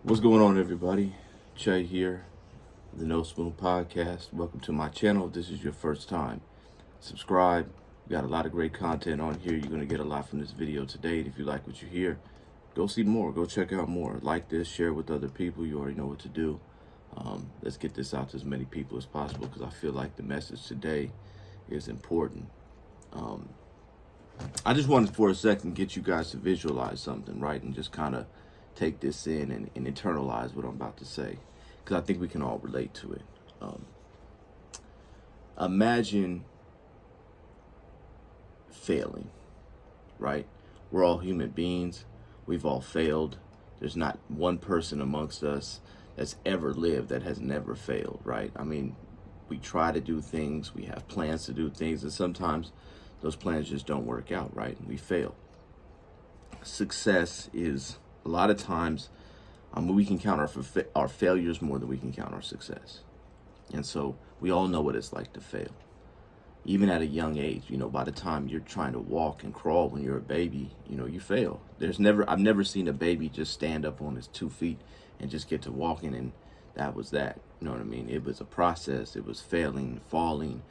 What's going on, everybody? Che here, the No Spoon Podcast. Welcome to my channel. If this is your first time, subscribe. We got a lot of great content on here. You're going to get a lot from this video today. If you like what you hear, go see more. Go check out more. Like this, share with other people. You already know what to do. Let's get this out to as many people as possible because I feel like the message today is important. I just wanted for a second get you guys to visualize something, right? And just kind of take this in and internalize what I'm about to say, because I think we can all relate to it. Imagine failing, right? We're all human beings. We've all failed. There's not one person amongst us that's ever lived that has never failed, right? I mean, we try to do things, we have plans to do things, and sometimes those plans just don't work out, right? And we fail. Success is a lot of times, we can count our failures more than we can count our success. And so we all know what it's like to fail. Even at a young age, by the time you're trying to walk and crawl when you're a baby, you fail. I've never seen a baby just stand up on his 2 feet and just get to walking and that was that. You know what I mean? It was a process. It was failing, falling,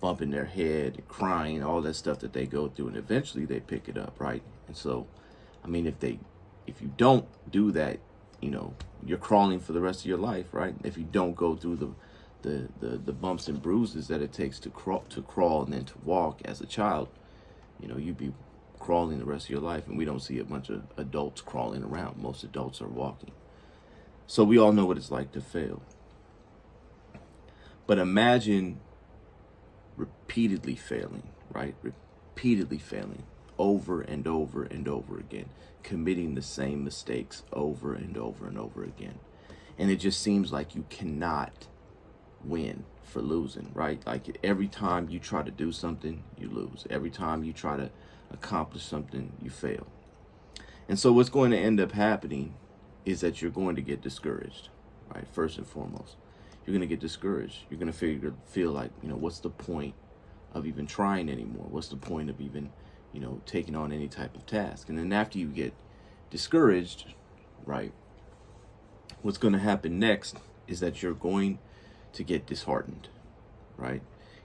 bumping their head, crying, all that stuff that they go through, and eventually they pick it up, right? And so, I mean, if you don't do that, you're crawling for the rest of your life, right? If you don't go through the bumps and bruises that it takes to crawl and then to walk as a child, you'd be crawling the rest of your life. And we don't see a bunch of adults crawling around. Most adults are walking. So we all know what it's like to fail. But imagine repeatedly failing, right? Repeatedly failing over and over and over again, committing the same mistakes over and over and over again. And it just seems like you cannot win for losing, right? Like every time you try to do something, you lose. Every time you try to accomplish something, you fail. And so what's going to end up happening is that you're going to get discouraged, right? First and foremost, you're going to get discouraged. You're going to feel like, what's the point of even trying anymore? What's the point of even, taking on any type of task? And then after you get discouraged, right, what's going to happen next is that you're going to get disheartened, right?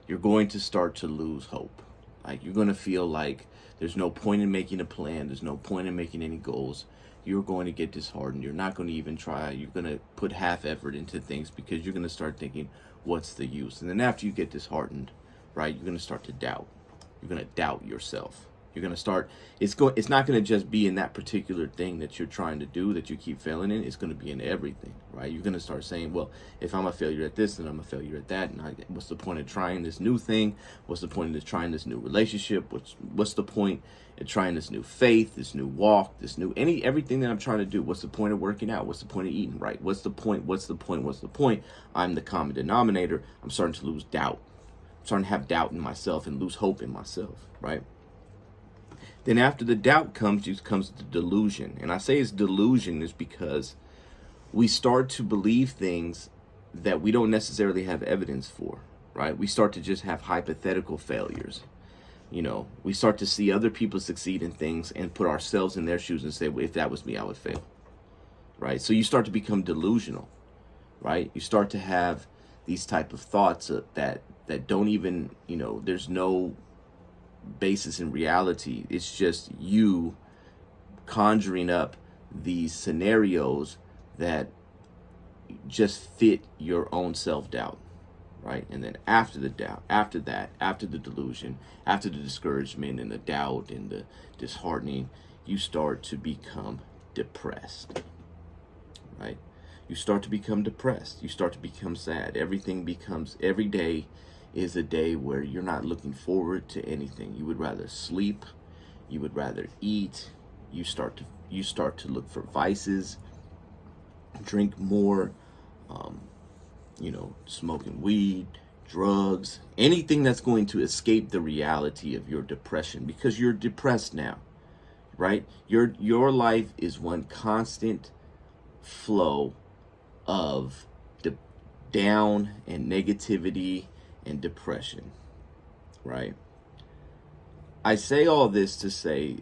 You're going to start to lose hope. Like you're going to feel like there's no point in making a plan. There's no point in making any goals. You're going to get disheartened. You're not going to even try. You're going to put half effort into things because you're going to start thinking, what's the use? And then after you get disheartened, right, you're going to start to doubt. You're going to doubt yourself. You're going to start, it's not going to just be in that particular thing that you're trying to do that you keep failing in. It's going to be in everything, right? You're going to start saying, well, if I'm a failure at this, then I'm a failure at that. And what's the point of trying this new thing? What's the point of trying this new relationship? What's the point of trying this new faith, this new walk, everything that I'm trying to do? What's the point of working out? What's the point of eating right? What's the point? What's the point? What's the point? I'm the common denominator. I'm starting to lose doubt. I'm starting to have doubt in myself and lose hope in myself, right? Then after the doubt comes the delusion. And I say it's delusion is because we start to believe things that we don't necessarily have evidence for, right? We start to just have hypothetical failures. We start to see other people succeed in things and put ourselves in their shoes and say, well, if that was me, I would fail, right? So you start to become delusional, right? You start to have these type of thoughts that don't even, there's no basis in reality. It's just you conjuring up these scenarios that just fit your own self-doubt, right? And then after the doubt, after the delusion, after the discouragement and the doubt and the disheartening, you start to become depressed, right? You start to become depressed. You start to become sad. Every day is a day where you're not looking forward to anything. You would rather sleep. You would rather eat. You start to look for vices, drink more, smoking weed, drugs, anything that's going to escape the reality of your depression, because you're depressed now, right? Your life is one constant flow of down and negativity and depression, right? I say all this to say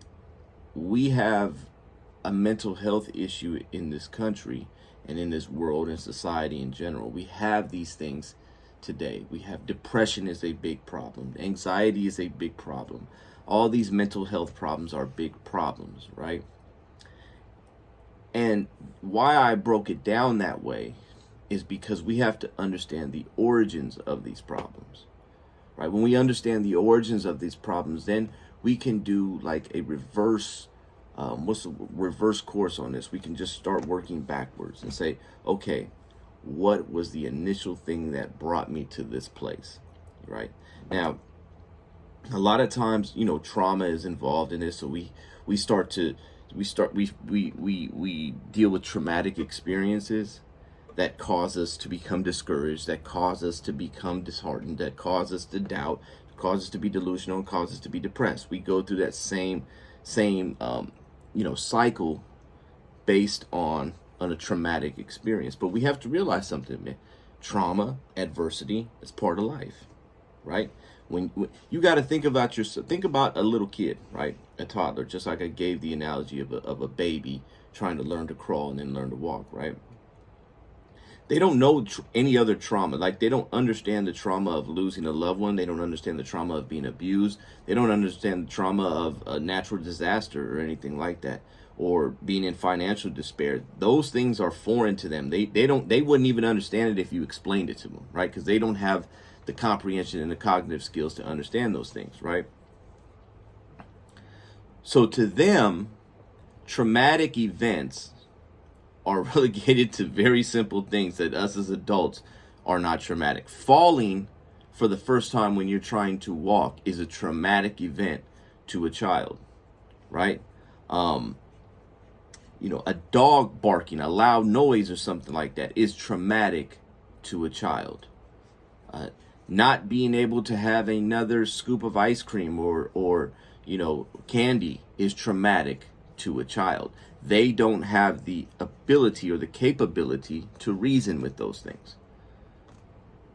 we have a mental health issue in this country and in this world and society in general. We have these things today. We have depression is a big problem. Anxiety is a big problem. All these mental health problems are big problems, right? And why I broke it down that way is because we have to understand the origins of these problems, right? When we understand the origins of these problems, then we can do like a reverse, what's the reverse course on this? We can just start working backwards and say, okay, what was the initial thing that brought me to this place, right? Now, a lot of times, trauma is involved in this, so we deal with traumatic experiences that cause us to become discouraged, that cause us to become disheartened, that cause us to doubt, cause us to be delusional, and cause us to be depressed. We go through that same cycle based on a traumatic experience. But we have to realize something, man. Trauma, adversity is part of life, right? When you got to think about a little kid, right? A toddler, just like I gave the analogy of a baby trying to learn to crawl and then learn to walk, right? They don't know any other trauma. Like, they don't understand the trauma of losing a loved one. They don't understand the trauma of being abused. They don't understand the trauma of a natural disaster or anything like that, or being in financial despair. Those things are foreign to them. They wouldn't even understand it if you explained it to them, right? Because they don't have the comprehension and the cognitive skills to understand those things, right? So to them, traumatic events are relegated to very simple things that us as adults are not traumatic. Falling for the first time when you're trying to walk is a traumatic event to a child, right? A dog barking, a loud noise or something like that is traumatic to a child. Not being able to have another scoop of ice cream or candy is traumatic to a child. They don't have the ability or the capability to reason with those things.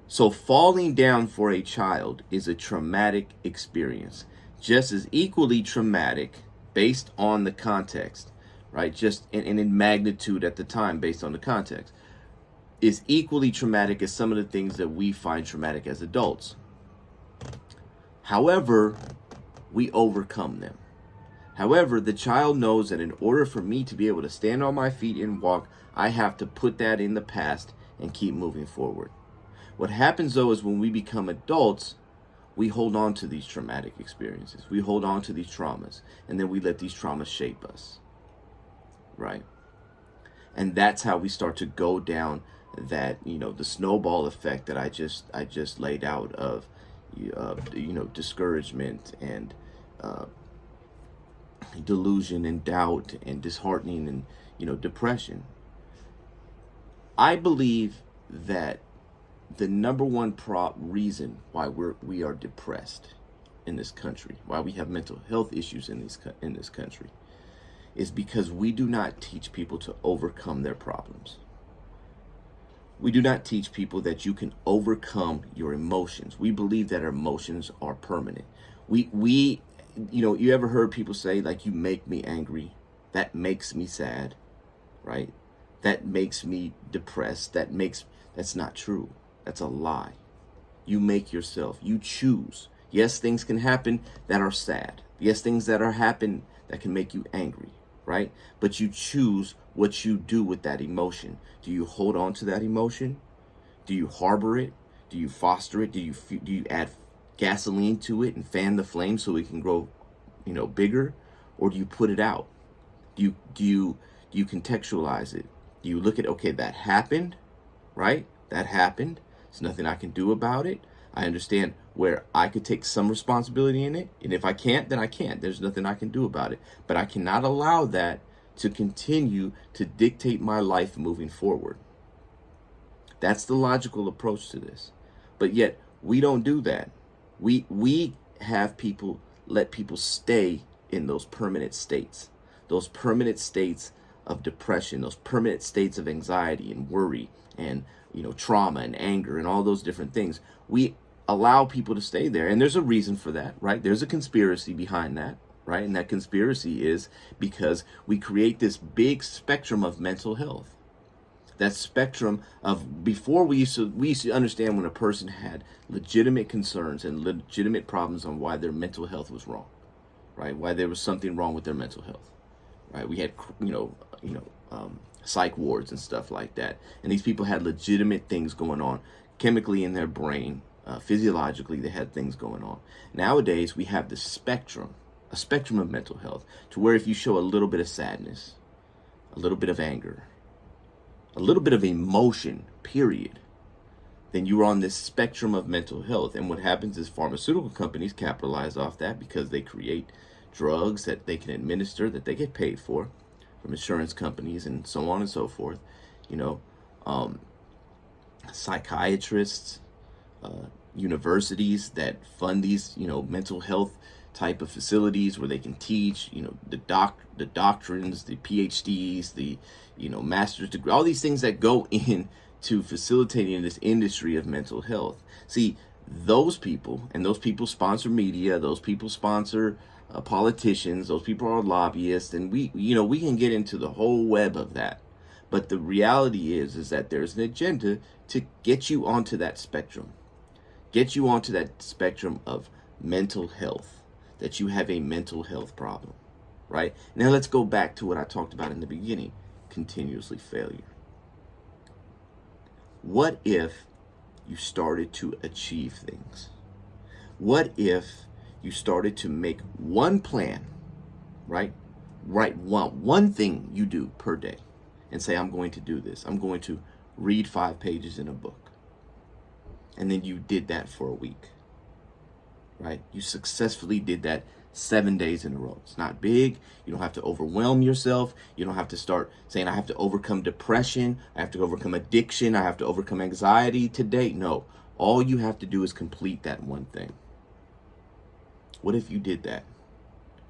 So falling down for a child is a traumatic experience, just as equally traumatic based on the context, right? Just in magnitude at the time based on the context, is equally traumatic as some of the things that we find traumatic as adults. However, we overcome them. However, the child knows that in order for me to be able to stand on my feet and walk, I have to put that in the past and keep moving forward. What happens though is when we become adults, we hold on to these traumatic experiences. We hold on to these traumas, and then we let these traumas shape us, right? And that's how we start to go down that, the snowball effect that I just laid out of, discouragement and delusion and doubt and disheartening and depression. I believe that the number one reason why we are depressed in this country, why we have mental health issues in this country, is because we do not teach people to overcome their problems. We do not teach people that you can overcome your emotions. We believe that our emotions are permanent. You ever heard people say, like, you make me angry, that makes me sad, right? That makes me depressed. That's not true. That's a lie. You make yourself. You choose. Yes, things can happen that are sad. Yes, things that happen that can make you angry, right? But you choose what you do with that emotion. Do you hold on to that emotion? Do you harbor it? Do you foster it? Do you add gasoline to it and fan the flame so it can grow, bigger? Or do you put it out? Do you contextualize it? Do you look at, okay, that happened, right? That happened. There's nothing I can do about it. I understand where I could take some responsibility in it. And if I can't, then I can't. There's nothing I can do about it. But I cannot allow that to continue to dictate my life moving forward. That's the logical approach to this. But yet, we don't do that. We have people, let people stay in those permanent states of depression, those permanent states of anxiety and worry and, trauma and anger and all those different things. We allow people to stay there. And there's a reason for that, right? There's a conspiracy behind that, right? And that conspiracy is because we create this big spectrum of mental health. That spectrum of, before we used to understand when a person had legitimate concerns and legitimate problems on why their mental health was wrong, right? Why there was something wrong with their mental health, right? We had psych wards and stuff like that, and these people had legitimate things going on chemically in their brain, physiologically they had things going on. Nowadays we have this spectrum, a spectrum of mental health, to where if you show a little bit of sadness, a little bit of anger, a little bit of emotion, period, then you're on this spectrum of mental health. And what happens is pharmaceutical companies capitalize off that because they create drugs that they can administer, that they get paid for from insurance companies and so on and so forth. Psychiatrists, universities that fund these, mental health type of facilities where they can teach, the doctrines, the PhDs, the, master's degree, all these things that go in to facilitating this industry of mental health. See, those people, and those people sponsor media, those people sponsor politicians, those people are lobbyists, and we can get into the whole web of that. But the reality is that there's an agenda to get you onto that spectrum, of mental health, that you have a mental health problem, right? Now let's go back to what I talked about in the beginning, continuously failure. What if you started to achieve things? What if you started to make one plan, right? Write one thing you do per day and say, I'm going to do this. I'm going to read 5 pages in a book. And then you did that for a week, right? You successfully did that 7 days in a row. It's not big. You don't have to overwhelm yourself. You don't have to start saying, I have to overcome depression. I have to overcome addiction. I have to overcome anxiety today. No, all you have to do is complete that one thing. What if you did that?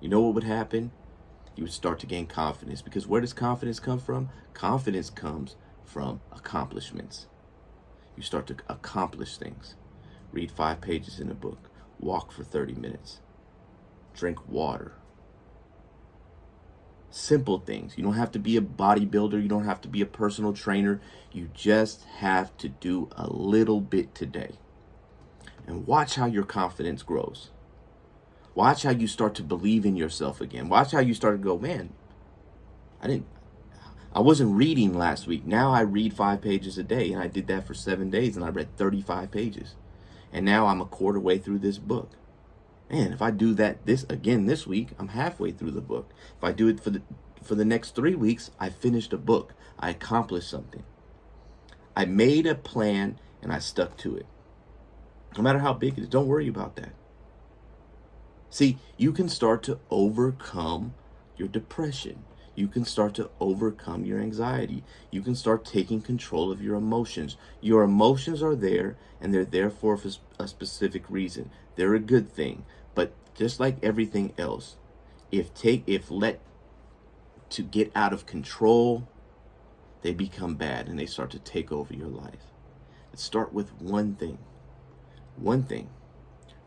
You know what would happen? You would start to gain confidence, because where does confidence come from? Confidence comes from accomplishments. You start to accomplish things. Read 5 pages in a book. Walk for 30 minutes. Drink water. Simple things. You don't have to be a bodybuilder. You don't have to be a personal trainer. You just have to do a little bit today. And watch how your confidence grows. Watch how you start to believe in yourself again. Watch how you start to go, man, I wasn't reading last week. Now I read 5 pages a day, and I did that for 7 days, and I read 35 pages. And now I'm a quarter way through this book. Man, if I do that this week, I'm halfway through the book. If I do it for the next 3 weeks, I finished a book. I accomplished something. I made a plan and I stuck to it. No matter how big it is, don't worry about that. See, you can start to overcome your depression. You can start to overcome your anxiety. You can start taking control of your emotions. Your emotions are there, and they're there for a specific reason. They're a good thing. But just like everything else, if let to get out of control, they become bad and they start to take over your life. Let's start with one thing. One thing.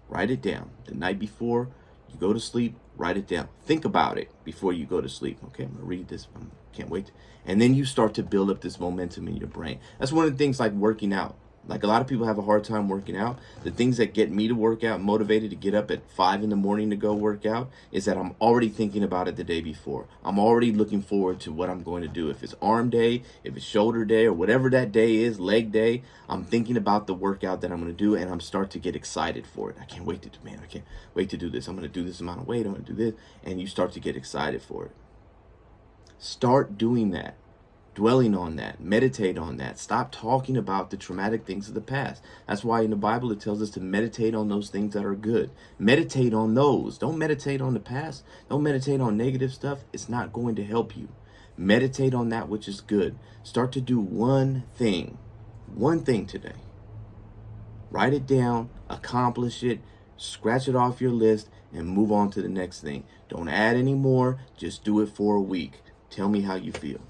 Write it down. The night before you go to sleep, write it down. Think about it before you go to sleep. Okay, I'm going to read this. Can't wait. And then you start to build up this momentum in your brain. That's one of the things, like working out. Like, a lot of people have a hard time working out. The things that get me to work out, motivated to get up at 5 in the morning to go work out, is that I'm already thinking about it the day before. I'm already looking forward to what I'm going to do. If it's arm day, if it's shoulder day, or whatever that day is, leg day, I'm thinking about the workout that I'm going to do, and I'm start to get excited for it. I can't wait to do this. I'm going to do this amount of weight. I'm going to do this. And you start to get excited for it. Start doing that. Dwelling on that, meditate on that. Stop talking about the traumatic things of the past. That's why in the Bible it tells us to meditate on those things that are good. Meditate on those. Don't meditate on the past. Don't meditate on negative stuff. It's not going to help you. Meditate on that which is good. Start to do one thing today. Write it down, accomplish it, scratch it off your list, and move on to the next thing. Don't add any more. Just do it for a week. Tell me how you feel.